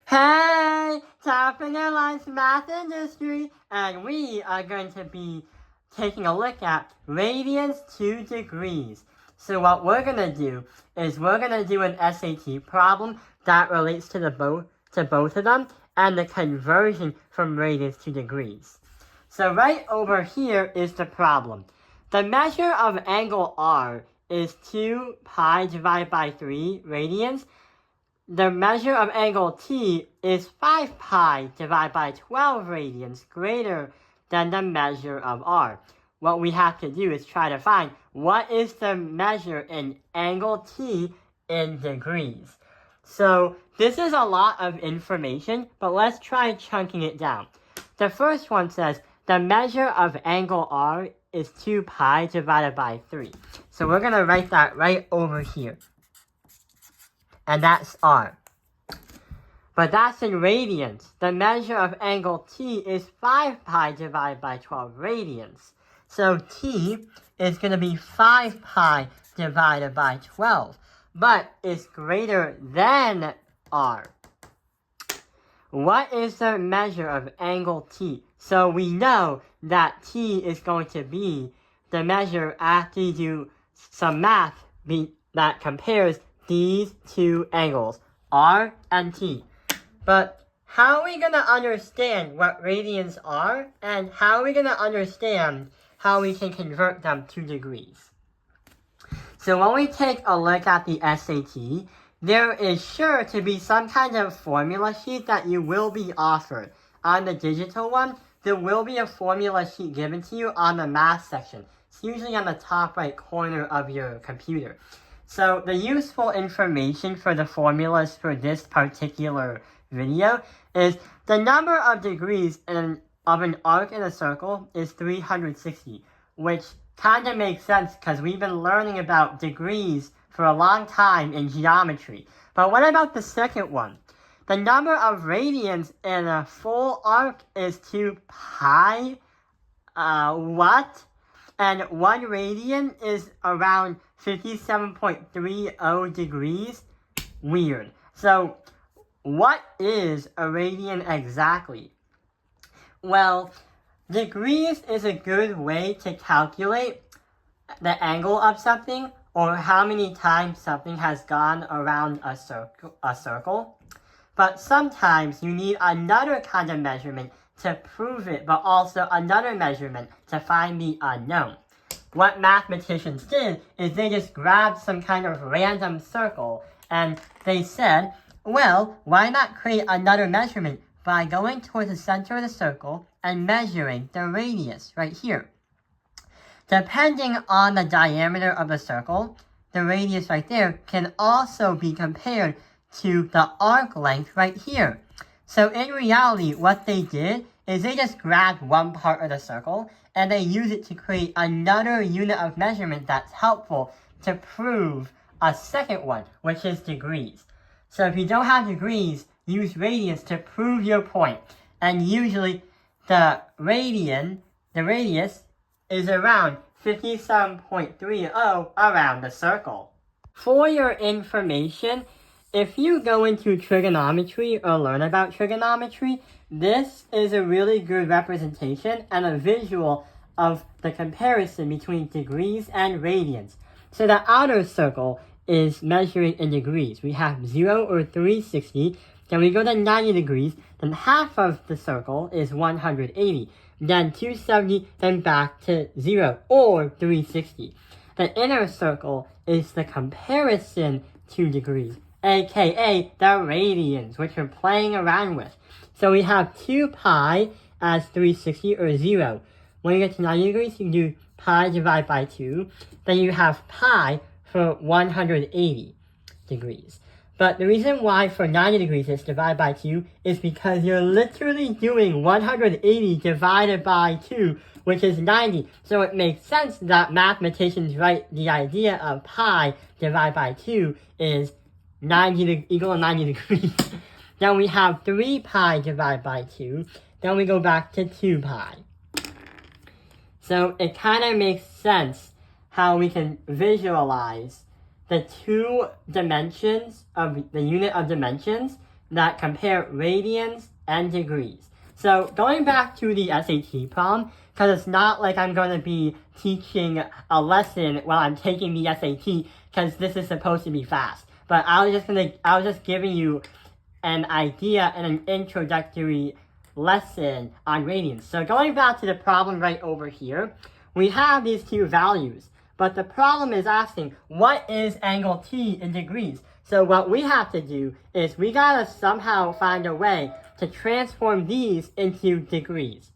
Hey, Tapping Airlines Math Industry, and we are going to be taking a look at radians 2 degrees. So what we're going to do is we're going to do an SAT problem that relates to both of them and the conversion from radians to degrees. So right over here is the problem. The measure of angle R is 2 pi divided by 3 radians. The measure of angle T is 5 pi divided by 12 radians greater than the measure of R. What we have to do is try to find what is the measure in angle T in degrees. So this is a lot of information, but let's try chunking it down. The first one says the measure of angle R is 2 pi divided by 3. So we're going to write that right over here. And that's R. But that's in radians. The measure of angle T is 5 pi divided by 12 radians. So T is going to be 5 pi divided by 12. But it's greater than R. What is the measure of angle T? So we know that T is going to be the measure after you do some math that compares these two angles, R and T. But how are we going to understand what radians are, and how are we going to understand how we can convert them to degrees? So when we take a look at the SAT, there is sure to be some kind of formula sheet that you will be offered. On the digital one, there will be a formula sheet given to you on the math section. It's usually on the top right corner of your computer. So the useful information for the formulas for this particular video is the number of degrees of an arc in a circle is 360, which kind of makes sense because we've been learning about degrees for a long time in geometry. But what about the second one? The number of radians in a full arc is 2 pi. What? And 1 radian is around 57.30 degrees? Weird. So, what is a radian exactly? Well, degrees is a good way to calculate the angle of something or how many times something has gone around a circle. But sometimes you need another kind of measurement to prove it, but also another measurement to find the unknown. What mathematicians did is they just grabbed some kind of random circle and they said, well, why not create another measurement by going towards the center of the circle and measuring the radius right here. Depending on the diameter of the circle, the radius right there can also be compared to the arc length right here. So in reality, what they did is they just grabbed one part of the circle and they use it to create another unit of measurement that's helpful to prove a second one, which is degrees. So if you don't have degrees, use radians to prove your point. And usually the radius is around 57.30 around the circle. For your information, if you go into trigonometry or learn about trigonometry, this is a really good representation and a visual of the comparison between degrees and radians. So the outer circle is measuring in degrees. We have 0 or 360, then we go to 90 degrees, then half of the circle is 180, then 270, then back to 0 or 360. The inner circle is the comparison to degrees, aka the radians, which we're playing around with. So we have 2 pi as 360 or 0. When you get to 90 degrees, you can do pi divided by 2. Then you have pi for 180 degrees. But the reason why for 90 degrees it's divided by 2 is because you're literally doing 180 divided by 2, which is 90. So it makes sense that mathematicians write the idea of pi divided by 2 is equal to 90 degrees. Then we have 3 pi divided by 2. Then we go back to 2 pi. So it kind of makes sense how we can visualize the two dimensions of the unit of dimensions that compare radians and degrees. So going back to the SAT problem, because it's not like I'm going to be teaching a lesson while I'm taking the SAT, because this is supposed to be fast. But I was just giving you an idea and an introductory lesson on radians. So going back to the problem right over here, we have these two values, but the problem is asking, what is angle T in degrees? So what we have to do is we gotta somehow find a way to transform these into degrees.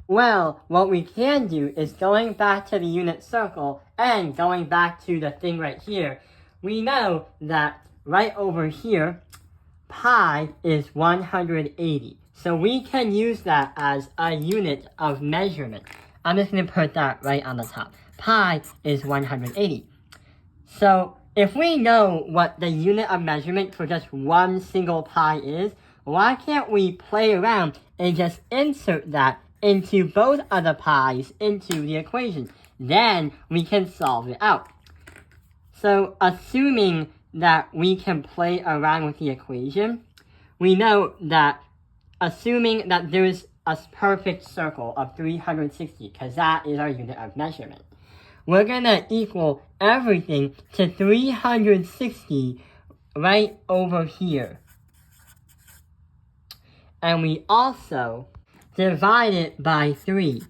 Well, what we can do is going back to the unit circle and going back to the thing right here, we know that right over here, pi is 180. So we can use that as a unit of measurement. I'm just going to put that right on the top. Pi is 180. So if we know what the unit of measurement for just one single pi is, why can't we play around and just insert that into both of the pi's into the equation? Then we can solve it out. So assuming that we can play around with the equation, we know that assuming that there's a perfect circle of 360, because that is our unit of measurement, we're going to equal everything to 360 right over here. And we also divide it by 3.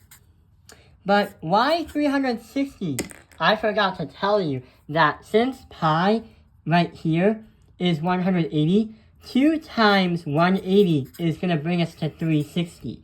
But why 360? I forgot to tell you that since pi right here is 180, 2 times 180 is going to bring us to 360.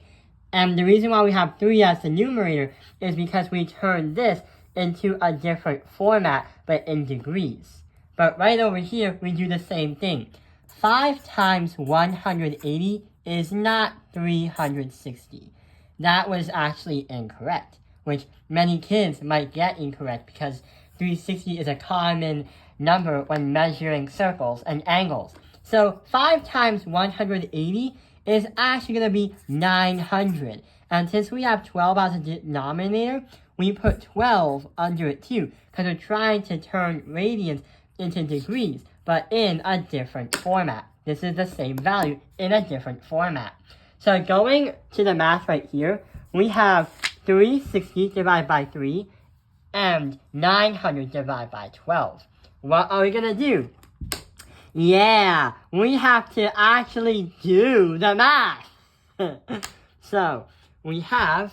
And the reason why we have 3 as the numerator is because we turned this into a different format, but in degrees. But right over here, we do the same thing. 5 times 180 is not 360. That was actually incorrect, which many kids might get incorrect because 360 is a common number when measuring circles and angles. So 5 times 180 is actually going to be 900. And since we have 12 as a denominator, we put 12 under it too, because we're trying to turn radians into degrees, but in a different format. This is the same value in a different format. So going to the math right here, we have 360 divided by 3 and 900 divided by 12. What are we going to do? Yeah, we have to actually do the math. So we have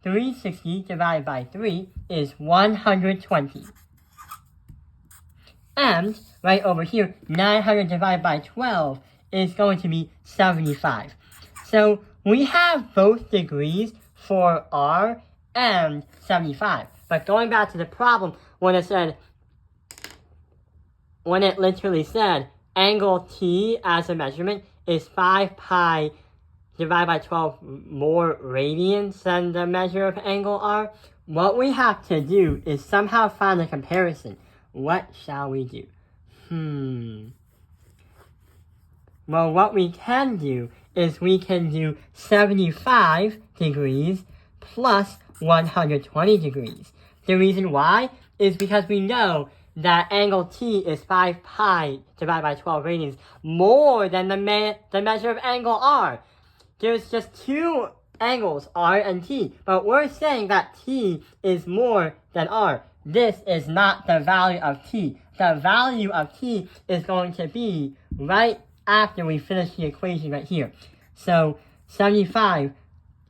360 divided by 3 is 120. And right over here, 900 divided by 12 is going to be 75. So we have both degrees for R and 75. But going back to the problem, when it literally said angle T as a measurement is 5 pi divided by 12 more radians than the measure of angle R, what we have to do is somehow find a comparison. What shall we do? Well, what we can do is we can do 75 degrees plus 120 degrees. The reason why is because we know that angle T is 5 pi divided by 12 radians more than the measure of angle R. There's just two angles, R and T, but we're saying that T is more than R. This is not the value of T. The value of T is going to be right after we finish the equation right here. So 75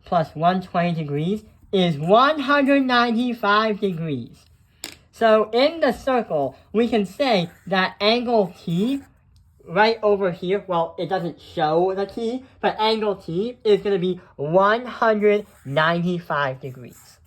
plus 120 degrees is 195 degrees. So in the circle, we can say that angle T right over here, well, it doesn't show the T, but angle T is going to be 195 degrees.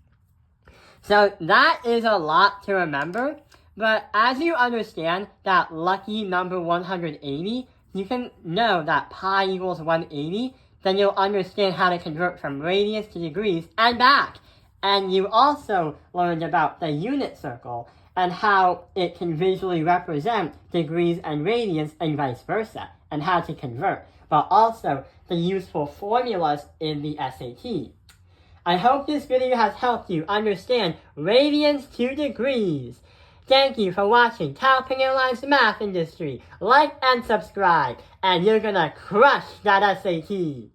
So that is a lot to remember, but as you understand that lucky number 180, you can know that pi equals 180, then you'll understand how to convert from radians to degrees and back. And you also learned about the unit circle and how it can visually represent degrees and radians and vice versa, and how to convert, but also the useful formulas in the SAT. I hope this video has helped you understand radians to degrees. Thank you for watching Talping Live's Math Industry. Like and subscribe, and you're gonna crush that SAT.